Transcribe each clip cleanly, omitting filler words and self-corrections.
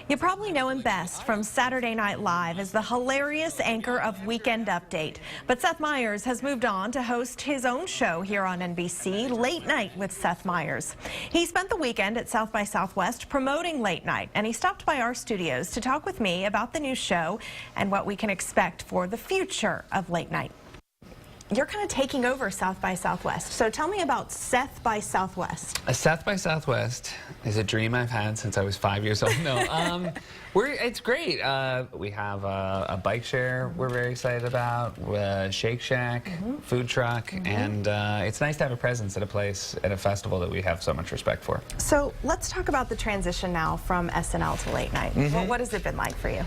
You probably know him best from Saturday Night Live as the hilarious anchor of Weekend Update. But Seth Meyers has moved on to host his own show here on NBC, Late Night with Seth Meyers. He spent the weekend at South by Southwest promoting Late Night, and he stopped by our studios to talk with me about the new show and what we can expect for the future of Late Night. You're kind of taking over South by Southwest, so tell me about Seth by Southwest. South by Southwest is a dream I've had since I was 5 years old. No, it's great. We have a bike share we're very excited about, Shake Shack, food truck, and it's nice to have a presence at a place, at a festival that we have so much respect for. So let's talk about the transition now from SNL to Late Night. What has it been like for you?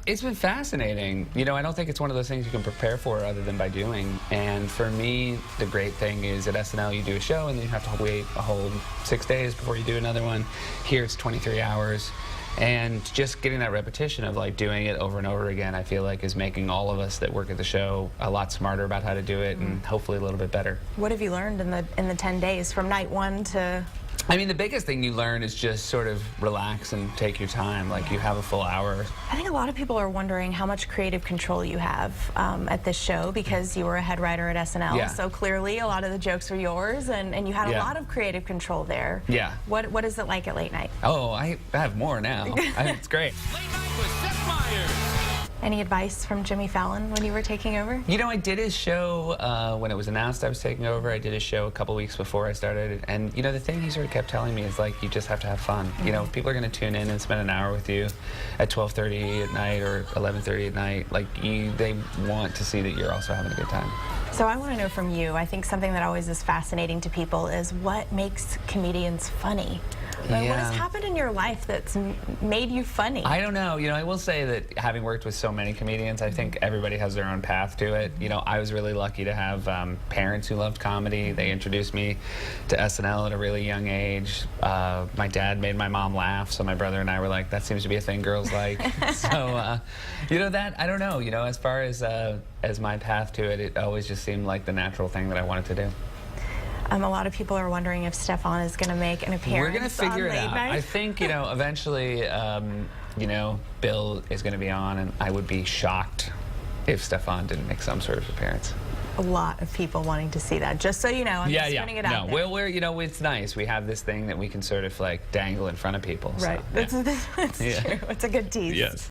It's been fascinating. You know, I don't think it's one of those things you can prepare for other than by doing. And for me, the great thing is at SNL you do a show and then you have to wait a whole 6 days before you do another one. Here it's 23 hours. And just getting that repetition of like doing it over and over again, I feel like is making all of us that work at the show a lot smarter about how to do it and hopefully a little bit better. What have you learned in the 10 days from night one to... I mean, the biggest thing you learn is just sort of relax and take your time. Like, you have a full hour. I think a lot of people are wondering how much creative control you have at this show because you were a head writer at SNL. Yeah. So clearly a lot of the jokes are yours, and you had a lot of creative control there. Yeah. What is it like at Late Night? Oh, I have more now. It's great. Late Night with Seth Meyers. Any advice from Jimmy Fallon when you were taking over? You know, I did his show when it was announced I was taking over. I did his show a couple weeks before I started. And, you know, the thing he sort of kept telling me is, like, you just have to have fun. You know, people are going to tune in and spend an hour with you at 12:30 at night or 11:30 at night. Like, they want to see that you're also having a good time. So I want to know from you, I think something that always is fascinating to people is what makes comedians funny? What has happened in your life that's made you funny? I don't know. You know, I will say that having worked with so many comedians, I think everybody has their own path to it. You know, I was really lucky to have parents who loved comedy. They introduced me to SNL at a really young age. My dad made my mom laugh, so my brother and I were like, that seems to be a thing girls like. So, you know, that, I don't know. You know, as far as my path to it, it always just seemed like the natural thing that I wanted to do. A lot of people are wondering if Stefan is going to make an appearance. We're going to figure it out. Night. I think, you know, eventually, you know, Bill is going to be on, and I would be shocked if Stefan didn't make some sort of appearance. A lot of people wanting to see that. Just so you know, I'm just putting it out there. Well, we're, you know, it's nice. We have this thing that we can sort of like dangle in front of people. Right. So, That's true. It's a good tease. Yes.